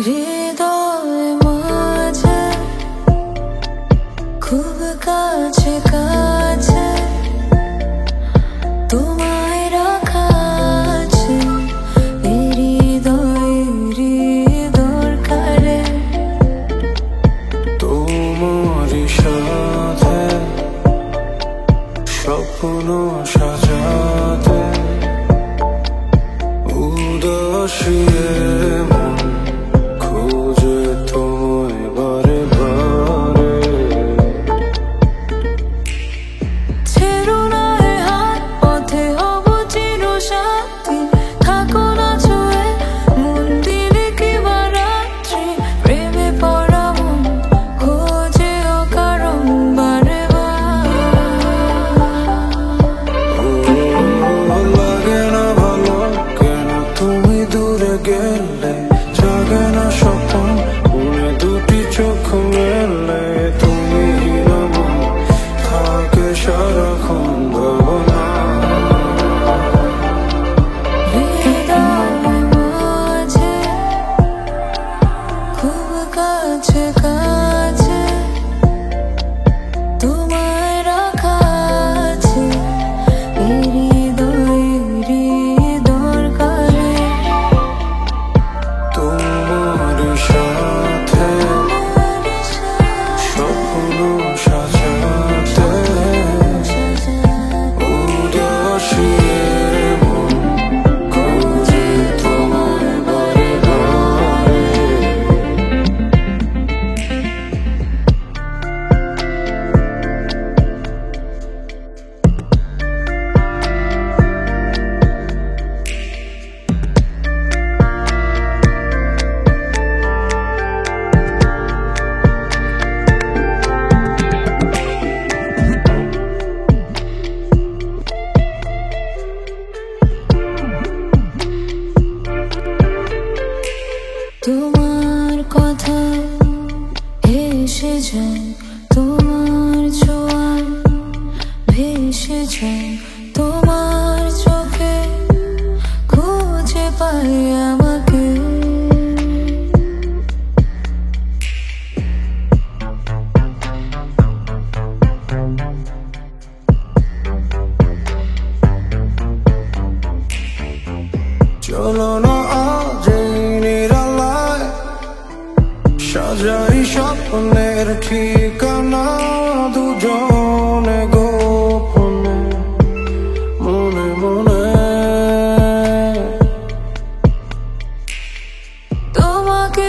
হৃদয় মাঝে খুব কাছে কাছে তোমায় রাখা আছে হৃদয়েরই দরকারে তোমারই সাথে স্বপ্ন সাজাতে উদাসী মন খোঁজে তোমায় বারে বারে ছেড়ো না এ হাত পথে হব চিরসাথী থাকো না ছুঁয়ে মন দিলে কি রাত্রি প্রেমে পড়া মন খোঁজে অকারণ বারে লাগে না ভালো কেন তুমি দূরে গেলে জাগে না স্বপ্ন মনে দুটি চোখ মেলে তুমি না মন থাকে সারাক্ষণ ভাবনা হৃদয় মাঝে খুব কাছে কাছে তোমায় রাখা আছে হৃদয়েরই দরকারে তোমারই সাথে স্বপ্ন সাজাতে উদাসী মন খোঁজে তোমায় বারে বারে তোমার কথা এসে যায় তোমার ছোঁয়ায় ভেসে যায় তোমার চোখে খুঁজে পাই আমাকে চলো না আজ এই নিরালায় সাজাই স্বপ্নের ঠিকানা দুজনে গোপনে মনে মনে তোমাকে